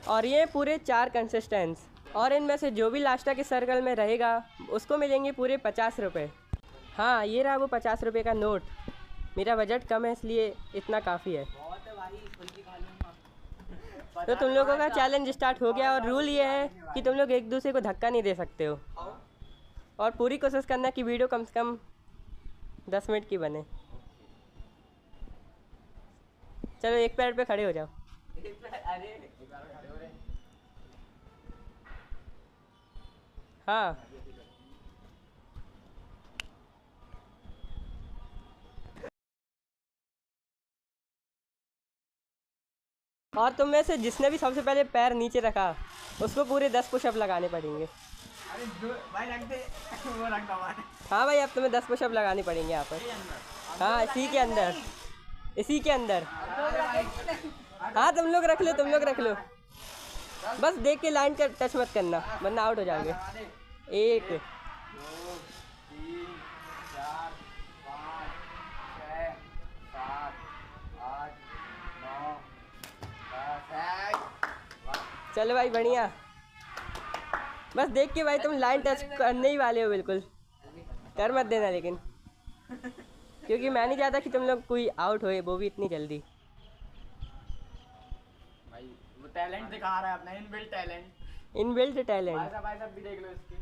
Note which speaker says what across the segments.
Speaker 1: और ये पूरे 4 कंसिस्टेंट्स, और इनमें से जो भी लास्ट के सर्कल में रहेगा उसको मिलेंगे पूरे 50 रुपये। हाँ, ये रहा वो 50 रुपये का नोट। मेरा बजट कम है इसलिए इतना काफ़ी है। तो तुम लोगों का चैलेंज स्टार्ट हो गया, और रूल ये है कि तुम लोग एक दूसरे को धक्का नहीं दे सकते हो, और पूरी कोशिश करना कि वीडियो कम से कम 10 मिनट की बने। चलो एक पैर पे खड़े हो जाओ। हाँ, और तुम में से जिसने भी सबसे पहले पैर नीचे रखा उसको पूरे 10 पुशअप लगाने पड़ेंगे।
Speaker 2: भाई रख दे वो रख दो।
Speaker 1: हाँ भाई, अब तुम्हें 10 पुशअप लगाने पड़ेंगे यहाँ पर। हाँ, इसी के अंदर, इसी के अंदर। हाँ, तुम लोग रख लो, तुम लोग रख लो। बस देख के लाइन का टच मत करना वरना आउट हो जाओगे। 1
Speaker 2: 2 3 4 5 6 7 8 9 10।
Speaker 1: चलो भाई, बढ़िया। बस देख के भाई, तुम लाइन टच करने ही वाले हो, बिल्कुल कर मत देना लेकिन, क्योंकि मैं नहीं चाहता कि तुम लोग कोई आउट होए, वो भी इतनी जल्दी।
Speaker 2: भाई वो टैलेंट दिखा रहा है अपना, इनबिल्ट टैलेंट।
Speaker 1: Inbuilt talent.
Speaker 2: भाई साहब भी देख लो इसके।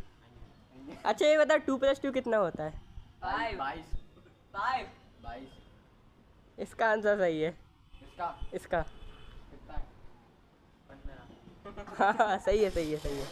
Speaker 1: अच्छा ये बता, 2 + 2 कितना होता है?
Speaker 2: 22।
Speaker 1: इसका आंसर सही है।
Speaker 2: इसका
Speaker 1: इसका
Speaker 2: कितना है? 15।
Speaker 1: हाँ हाँ, सही है, सही है, सही है।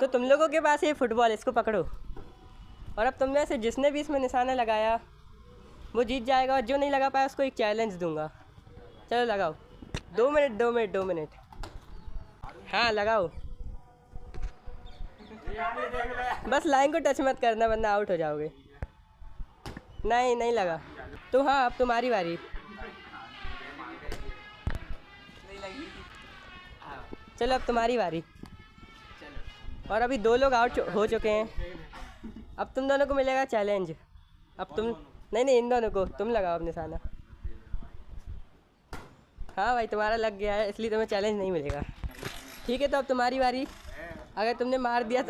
Speaker 1: तो तुम लोगों के पास ये फुटबॉल, इसको पकड़ो, और अब तुम में से जिसने भी इसमें निशाना लगाया वो जीत जाएगा, और जो नहीं लगा पाया उसको एक चैलेंज दूंगा। चलो लगाओ। 2 मिनट, 2 मिनट, 2 मिनट। हाँ लगाओ। बस लाइन को टच मत करना वरना आउट हो जाओगे। नहीं, नहीं लगा तो हाँ, अब तुम्हारी बारी। चलो अब तुम्हारी बारी। और अभी 2 लोग आउट हो चुके हैं। अब तुम दोनों को मिलेगा चैलेंज। अब तुम, नहीं नहीं, इन दोनों को तुम लगाओ अब निशाना। हाँ भाई, तुम्हारा लग गया है इसलिए तुम्हें चैलेंज नहीं मिलेगा। ठीक है, तो अब तुम्हारी बारी। अगर तुमने मार दिया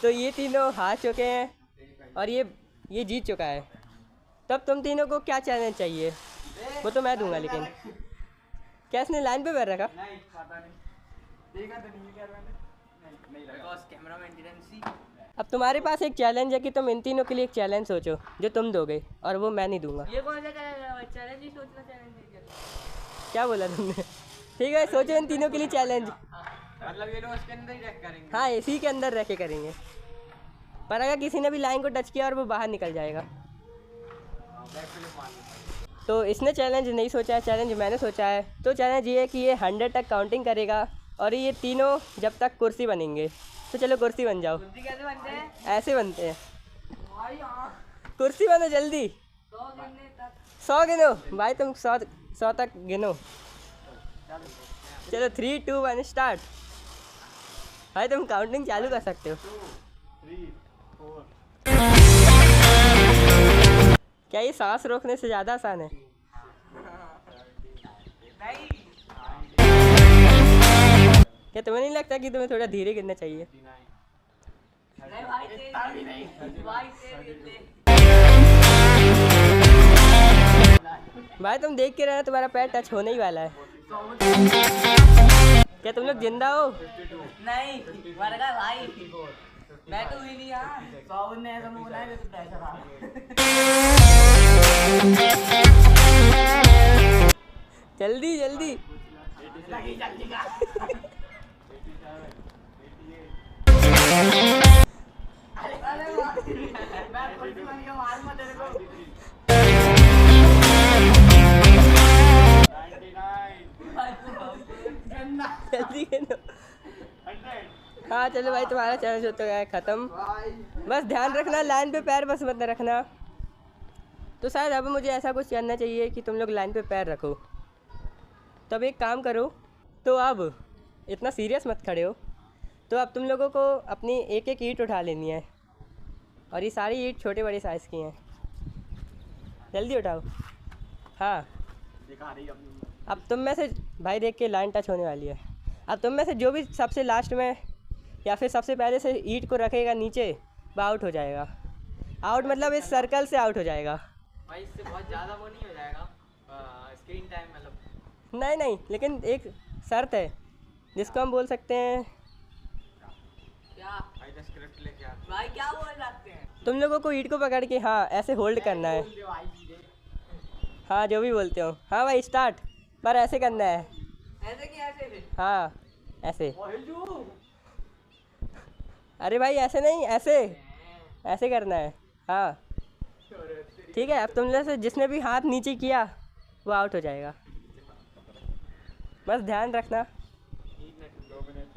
Speaker 1: तो ये तीनों हार चुके हैं और ये जीत चुका है। तब तुम तीनों को क्या चैलेंज चाहिए वो तो मैं दूंगा, लेकिन क्या इसने लाइन पे पैर रखा?
Speaker 2: नहीं पता नहीं, देखा तो नहीं क्या मैंने, नहीं बिकॉज़ कैमरामैन डिडंट सी।
Speaker 1: अब तुम्हारे पास एक चैलेंज है कि तुम इन तीनों के लिए एक चैलेंज सोचो जो तुम दोगे, और वो मैं नहीं दूंगा।
Speaker 3: ये कौन सा चैलेंज ही सोचना, चैलेंज नहीं करना।
Speaker 1: क्या बोला तुमने? ठीक है, सोचो इन तीनों के लिए चैलेंज।
Speaker 2: मतलब ये लोग उसके अंदर ही रख करेंगे।
Speaker 1: हाँ, इसी के अंदर रह के करेंगे, पर अगर किसी ने भी लाइन को टच किया और वो बाहर निकल जाएगा। तो इसने चैलेंज नहीं सोचा है, चैलेंज मैंने सोचा है। तो चैलेंज ये है कि ये 100 तक काउंटिंग करेगा और ये तीनों जब तक कुर्सी बनेंगे। तो चलो कुर्सी बन जाओ।
Speaker 3: कुर्सी कैसे बनते हैं?
Speaker 1: ऐसे बनते हैं।
Speaker 3: भाई
Speaker 1: कुर्सी बनो जल्दी।
Speaker 3: 100 गिनने तक।
Speaker 1: 100 गिनो भाई, तुम 100 तक गिनो। चलो 3 2 1 स्टार्ट। भाई तुम काउंटिंग चालू कर सकते हो।
Speaker 2: 2 3 4।
Speaker 1: क्या ये सांस रोकने से ज़्यादा आसान है?
Speaker 3: नहीं
Speaker 1: क्या तुम्हें नहीं लगता कि तुम्हें थोड़ा धीरे गिरना चाहिए?
Speaker 3: नहीं भाई, तेरी नहीं भाई, तेरी
Speaker 1: भाई तुम देख के रहना, तुम्हारा पैर टच होने ही वाला है। क्या तुम लोग जिंदा हो?
Speaker 3: नहीं मर गया भाई, मैं तो हुई नहीं यहाँ। 100 ने ऐसा मुंह बनाया तो पैसा था।
Speaker 1: जल्दी जल्दी।
Speaker 3: जल्दी का। मैं कुर्सी बन के मारूंगा तेरे को।
Speaker 2: 99
Speaker 1: जल्दी गिनो। हाँ चलो भाई, तुम्हारा चैलेंज होता है ख़त्म। बस ध्यान रखना लाइन पे पैर बस मत रखना। तो शायद अब मुझे ऐसा कुछ करना चाहिए कि तुम लोग लाइन पे पैर रखो। तो अब एक काम करो, तो अब इतना सीरियस मत खड़े हो। तो अब तुम लोगों को अपनी एक एक ईंट उठा लेनी है, और ये सारी ईंट छोटे बड़े साइज़ की हैं। जल्दी उठाओ। हाँ,
Speaker 2: दिखा रही अपनी।
Speaker 1: अब तुम में से भाई देख के लाइन टच होने वाली है। अब तुम में से जो भी सबसे लास्ट में या फिर सबसे पहले से ईंट को रखेगा नीचे, वो आउट हो जाएगा। आउट मतलब इस सर्कल से आउट हो जाएगा।
Speaker 3: भाई इससे बहुत ज़्यादा वो नहीं हो जाएगा स्क्रीन टाइम मतलब?
Speaker 1: नहीं नहीं, लेकिन एक शर्त है जिसको हम बोल सकते हैं।
Speaker 3: क्या
Speaker 2: भाई तो स्क्रिप्ट लेके आ।
Speaker 3: भाई क्या बोल सकते हैं?
Speaker 1: तुम लोगों को ईंट को पकड़ के हाँ ऐसे होल्ड करना है। हाँ जो भी बोलते हो। हाँ भाई स्टार्ट, पर ऐसे करना है।
Speaker 3: ऐसे कि ऐसे फिर?
Speaker 1: हाँ ऐसे। अरे भाई ऐसे नहीं, ऐसे ऐसे करना है। हाँ ठीक है। अब तुम लोग से जिसने भी हाथ नीचे किया वो आउट हो जाएगा। बस ध्यान रखना।
Speaker 2: 2 मिनट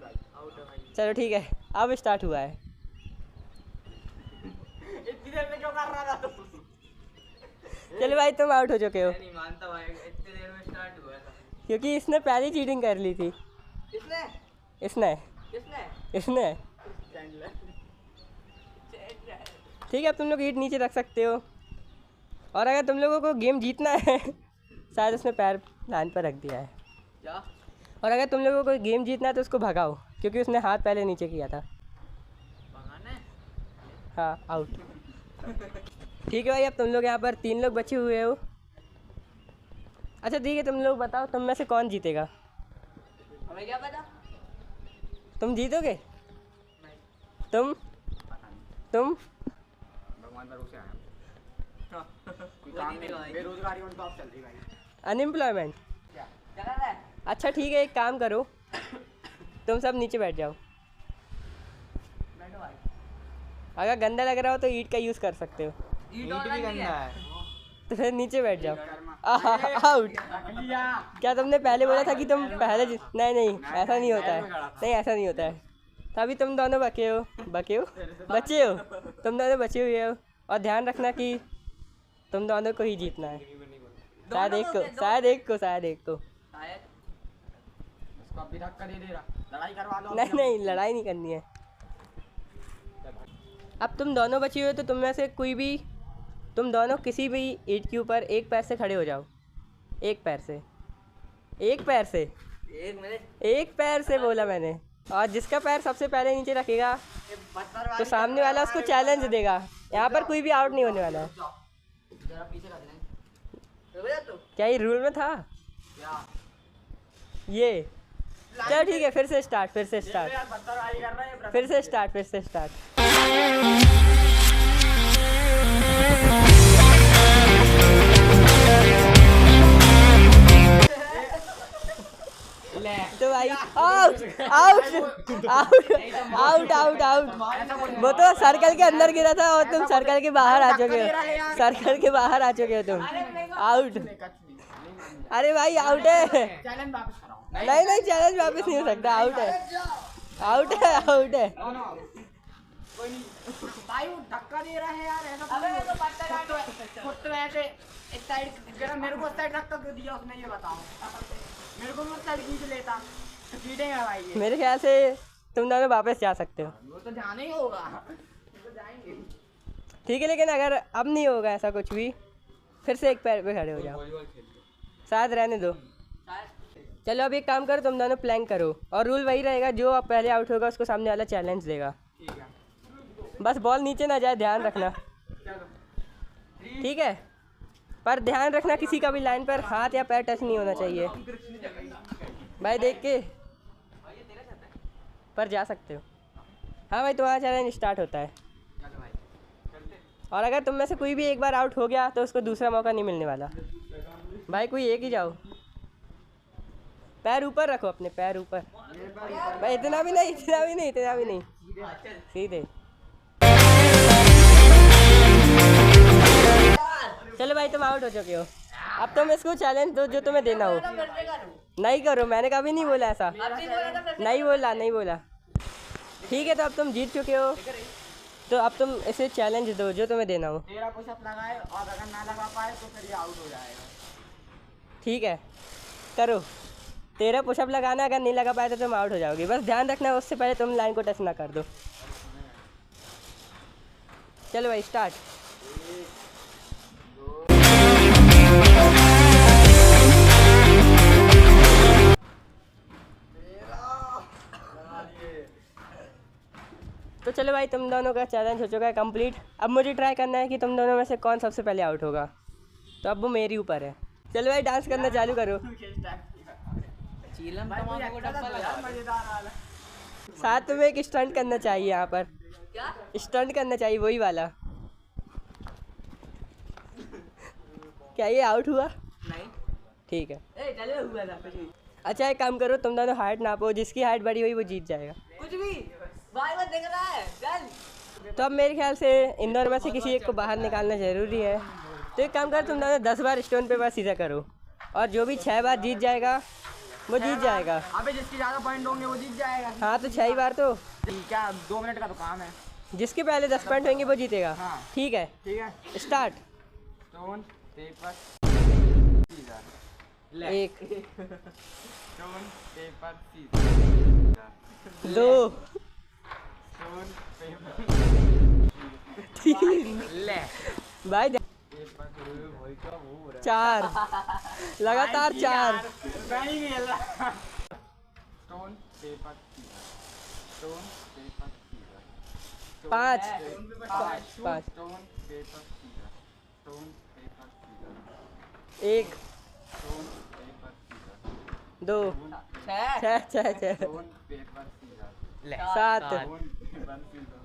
Speaker 2: भाई।
Speaker 3: आउट है भाई।
Speaker 1: चलो ठीक है, अब स्टार्ट हुआ है।
Speaker 2: इतनी देर में क्यों कर रहा था तू?
Speaker 1: चलो भाई तुम आउट हो चुके हो,
Speaker 3: मैं नहीं मानता भाई, इतने देर में स्टार्ट हुआ था।
Speaker 1: क्योंकि इसने पहली चीटिंग कर ली थी।
Speaker 3: किसने?
Speaker 1: इसने
Speaker 3: किसने?
Speaker 1: इसने ठीक है। अब तुम लोग ईंट नीचे रख सकते हो, और अगर तुम लोगों को गेम जीतना है शायद उसने पैर लाइन पर रख दिया है।
Speaker 3: क्या?
Speaker 1: और अगर तुम लोगों को गेम जीतना है तो उसको भगाओ, क्योंकि उसने हाथ पहले नीचे किया था।
Speaker 3: भगाना है?
Speaker 1: हाँ आउट। ठीक है भाई, अब तुम लोग यहाँ पर 3 लोग बचे हुए हो। अच्छा ठीक है, तुम लोग बताओ तुम में से कौन जीतेगा?
Speaker 3: हमें क्या पता?
Speaker 1: तुम जीतोगे?
Speaker 3: नहीं।
Speaker 1: तुम
Speaker 2: भगवान भरोसे आया। कोई
Speaker 3: वो
Speaker 2: काम
Speaker 3: जीतेगा
Speaker 2: नहीं,
Speaker 3: भाई।
Speaker 2: बेरोजगारी उन टॉप चल रही भाई।
Speaker 1: अनएम्प्लॉयमेंट।
Speaker 2: क्या?
Speaker 3: क्या कर रहा है?
Speaker 1: अच्छा ठीक है, एक काम करो, तुम सब नीचे बैठ जाओ।
Speaker 3: बैठो भाई।
Speaker 1: अगर गंदा लग रहा हो तो ईंट का यूज़ कर सकते हो,
Speaker 3: ईंट और लगी है।
Speaker 1: तो फिर नीचे बैठ जाओ।
Speaker 2: कर्मा।
Speaker 1: आउट।
Speaker 2: रख लिया।
Speaker 1: क्या तुमने पहले बोला था कि तुम पहले नहीं नहीं, ऐसा नहीं होता है। नहीं ऐसा नहीं होता है। तभी तुम दोनों बचे हो। तुम दोनों बचे हुए हो, और ध्यान रखना कि तुम दोनों को ही जीतना है। शायद एक को, शायद एक को, शायद एक को।
Speaker 3: शायद।
Speaker 2: इसको अभी धक्का दे दे रहा, लड़ाई करवा दो।
Speaker 1: नहीं नहीं, लड़ाई नहीं करनी है। अब तुम दोनों बचे हुए हो, तो तुम में से कोई भी, तुम दोनों किसी भी ईंट के ऊपर एक पैर से खड़े हो जाओ। एक पैर से, एक पैर से,
Speaker 3: एक मिनट।
Speaker 1: एक पैर से बोला मैंने। और जिसका पैर सबसे पहले नीचे रखेगा तो सामने वाला उसको चैलेंज देगा। यहाँ पर कोई भी आउट नहीं होने वाला है।
Speaker 3: जरा पीछे कर देना। रुक जा तू।
Speaker 1: क्या ये रूल में था
Speaker 3: क्या?
Speaker 1: ये? चलो ठीक है, फिर से स्टार्ट, फिर से स्टार्ट,
Speaker 2: यार बदतमीजी कर रहा है।
Speaker 1: फिर से स्टार्ट, फिर से स्टार्ट। तो भाई out out out out out out. वो तो सर्कल के अंदर गिरा था और तुम सर्कल के बाहर आ चुके हो। सर्कल के बाहर आ चुके हो तुम। आउट। अरे भाई आउट है।
Speaker 2: चैलेंज वापस कराओ।
Speaker 1: नहीं नहीं, चैलेंज वापस नहीं हो सकता। आउट है, आउट है, आउट है।
Speaker 2: कोई नहीं भाई, वो धक्का दे रहा है यार। ऐसा
Speaker 3: अबे तो पट्टा काटो।
Speaker 2: खुद तो ऐसे इस साइड, जरा मेरे को साइड धक्का क्यों दिया उसने, ये बताओ। मेरे को साइड खींच लेता, चीटिंग है भाई ये।
Speaker 1: मेरे ख्याल से तुम दोनों वापस जा सकते हो।
Speaker 2: वो तो जाना ही होगा, वो तो जाएंगे।
Speaker 1: ठीक है, लेकिन अगर अब नहीं होगा ऐसा कुछ भी, फिर से एक पैर पे खड़े हो जाओ। शायद रहने दो। चलो अब एक काम करो, तुम दोनों प्लैंक करो, और रूल वही रहेगा, जो अब पहले आउट होगा उसको सामने वाला चैलेंज देगा।
Speaker 2: ठीक है।
Speaker 1: बस बॉल नीचे ना जाए, ध्यान रखना।
Speaker 2: चलो।
Speaker 1: ठीक है, पर ध्यान रखना किसी का भी लाइन पर हाथ या पैर टच नहीं होना चाहिए। भाई देख के पर जा सकते हो। हाँ भाई, तुम्हारा चैलेंज स्टार्ट होता है।
Speaker 2: चलो भाई, चलते।
Speaker 1: और अगर तुम में से कोई भी एक बार आउट हो गया तो उसको दूसरा मौका नहीं मिलने वाला। भाई कोई एक ही जाओ। पैर ऊपर रखो, अपने पैर ऊपर। भाई इतना भी नहीं, इतना भी नहीं, इतना भी नहीं, सीधे। चलो भाई, तुम आउट हो चुके हो। अब तुम इसको चैलेंज दो जो तुम्हें देना हो। नहीं करो, मैंने कभी नहीं बोला ऐसा। नहीं बोला, नहीं बोला। ठीक है, तो अब तुम जीत चुके हो। तो अब तुम इसे चैलेंज दो जो तुम्हें देना हो।
Speaker 2: 13 पुशअप लगाए और अगर ना लगा पाए तो फिर ये आउट हो जाएगा।
Speaker 1: ठीक है, करो। 13 पुशअप लगाना, अगर नहीं लगा पाए तो तुम आउट हो जाओगी। बस ध्यान रखना उससे पहले तुम लाइन को टच ना कर दो। चलो भाई स्टार्ट। तो चलो भाई, तुम दोनों का चैलेंज हो चुका है कंप्लीट। अब मुझे ट्राई करना है कि तुम दोनों में से कौन सबसे पहले आउट होगा। तो अब वो मेरे ऊपर है। चलो भाई डांस करना चालू करो।
Speaker 3: चीलम
Speaker 2: भाई मुझे
Speaker 3: को
Speaker 2: अच्छा
Speaker 3: डब्बा
Speaker 2: लगा,
Speaker 3: लगा
Speaker 2: मजेदार वाला।
Speaker 1: साथ में एक स्टंट करना चाहिए यहाँ पर।
Speaker 3: क्या?
Speaker 1: स्टंट करना चाहिए वही वाला। क्या ये आउट हुआ?
Speaker 3: नहीं।
Speaker 1: ठीक है।
Speaker 3: ए चलो हुआ था कुछ भी।
Speaker 1: अच्छा एक काम करो, तुम दोनों हाइट नापो, जिसकी हाइट बड़ी हुई वो जीत जाएगा।
Speaker 3: कुछ भी भाई मत देख रहा है चल।
Speaker 1: तो अब मेरे ख्याल से इन दोनों में से किसी एक को बाहर निकालना ज़रूरी है। तो एक काम कर, तुम दोनों 10 बार स्टोन पेपर सीधा करो और जो भी 6 बार जीत जाएगा वो जीत जाएगा।
Speaker 2: अबे जिसके ज्यादा पॉइंट होंगे वो जीत जाएगा।
Speaker 1: हाँ तो 6 ही बार तो।
Speaker 2: क्या 2 मिनट का तो काम है।
Speaker 1: जिसके पहले 10 पॉइंट होंगे वो जीतेगा।
Speaker 2: हाँ।
Speaker 1: ठीक है,
Speaker 2: ठीक है।
Speaker 1: स्टार्ट।
Speaker 2: Stone paper scissor.
Speaker 1: एक,
Speaker 2: stone paper scissor.
Speaker 1: 2,
Speaker 2: stone paper
Speaker 1: 3
Speaker 2: ले
Speaker 1: भाई,
Speaker 2: पेपर वही का वो हो रहा
Speaker 1: 4 लगातार 4।
Speaker 2: नहीं खेल रहा। Stone paper scissor. Stone paper scissor.
Speaker 1: 5
Speaker 2: 5 stone paper scissor. Stone paper scissor.
Speaker 1: 1,
Speaker 2: stone paper scissor.
Speaker 1: 2,
Speaker 3: 6
Speaker 1: 6
Speaker 2: stone paper scissor.
Speaker 1: 7
Speaker 2: stone paper scissor.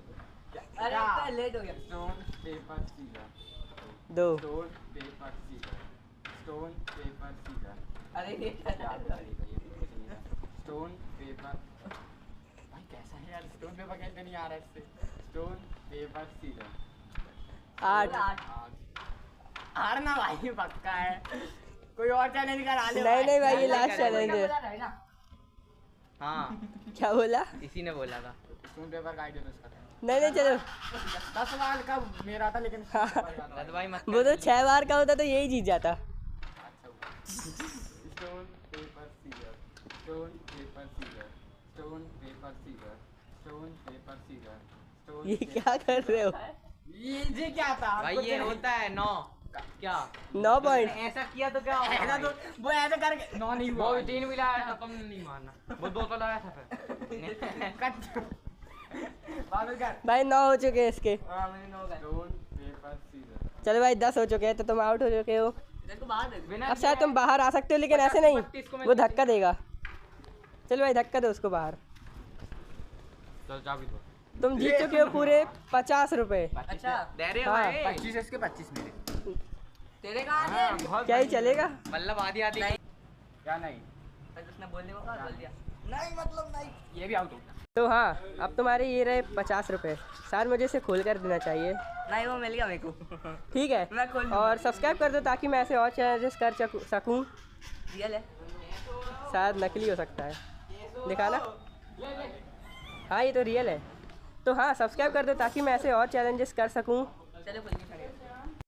Speaker 3: अरे अब लेट हो गया।
Speaker 2: Stone paper scissor.
Speaker 1: 2
Speaker 2: stone paper scissor. Stone paper scissor.
Speaker 3: अरे ये
Speaker 2: stone paper. भाई कैसा है यार, स्टोन पेपर खेलते नहीं आ रहा है इससे। Stone paper scissor.
Speaker 1: 8
Speaker 2: हारना भाई पक्का है। कोई और चैलेंज करा ले।
Speaker 1: नहीं नहीं भाई, ये लास्ट चैलेंज है।
Speaker 3: हाँ
Speaker 1: क्या बोला?
Speaker 3: इसी ने बोला था।
Speaker 2: स्टोन पेपर का आइडिया तो इसका था।
Speaker 1: नहीं नहीं चलो।
Speaker 2: 10 बार का मेरा था लेकिन
Speaker 3: रद भाई मत
Speaker 1: वो तो 6 बार का होता तो यही जीत जाता।
Speaker 2: Stone paper scissor. Stone paper scissor. Stone paper scissor. Stone paper scissor. Stone
Speaker 1: ये क्या कर रहे हो?
Speaker 2: ये क्या था
Speaker 3: भाई ये होता है 9 क्या
Speaker 1: 9 पॉइंट।
Speaker 3: ऐसा किया तो क्या
Speaker 2: ऐसा
Speaker 3: होगा?
Speaker 2: तो वो ऐसे करके 9 नहीं हुआ।
Speaker 3: वो 3 भी लाया था, तुमने नहीं माना। वो 2 तो लाया था फिर।
Speaker 2: कट बादल कर।
Speaker 1: भाई 9 हो चुके हैं इसके।
Speaker 3: हाँ मैंने 9 का।
Speaker 2: Stone paper scissor.
Speaker 1: चलो भाई 10 हो चुके हैं, तो तुम आउट हो चुके हो।
Speaker 3: देखो बाहर देख। बिना
Speaker 1: अब शायद तुम बाहर आ सकते हो, लेकिन ऐसे नहीं, वो धक्का देगा। चलो भाई धक्का दो उसको बाहर।
Speaker 3: चल जा भी तो।
Speaker 1: तुम जीत चुके हो पूरे 50 रुपए।
Speaker 3: अच्छा दे रहे हो
Speaker 1: हाँ।
Speaker 3: भाई।
Speaker 2: 25 इसके 25 मेरे।
Speaker 3: तेरे कहाँ है?
Speaker 1: क्या ही चलेगा?
Speaker 3: मतलब आधी आधी नहीं।
Speaker 2: क्या नहीं?
Speaker 3: फिर उसने बोलने को कहा बोल दिया। नहीं मतलब नहीं।
Speaker 2: ये भी आउट हो गया।
Speaker 1: तो हाँ, अब तुम्हारे ये रहे 50 रुपए। सर मुझे इसे खोल कर देना चाहिए।
Speaker 3: नहीं वो मिल गया मेरे को।
Speaker 1: ठीक है,
Speaker 3: मैं खोल दूँगा।
Speaker 1: और सब्सक्राइब कर दो ताकि मैं ऐसे और चैलेंजेस कर सकूँ।
Speaker 3: रियल है।
Speaker 1: शायद नकली हो सकता है, दिखाना। हाँ ये तो रियल है। तो हाँ, सब्सक्राइब कर दो ताकि मैं ऐसे और चैलेंजेस कर सकूँ।
Speaker 3: चलो खोल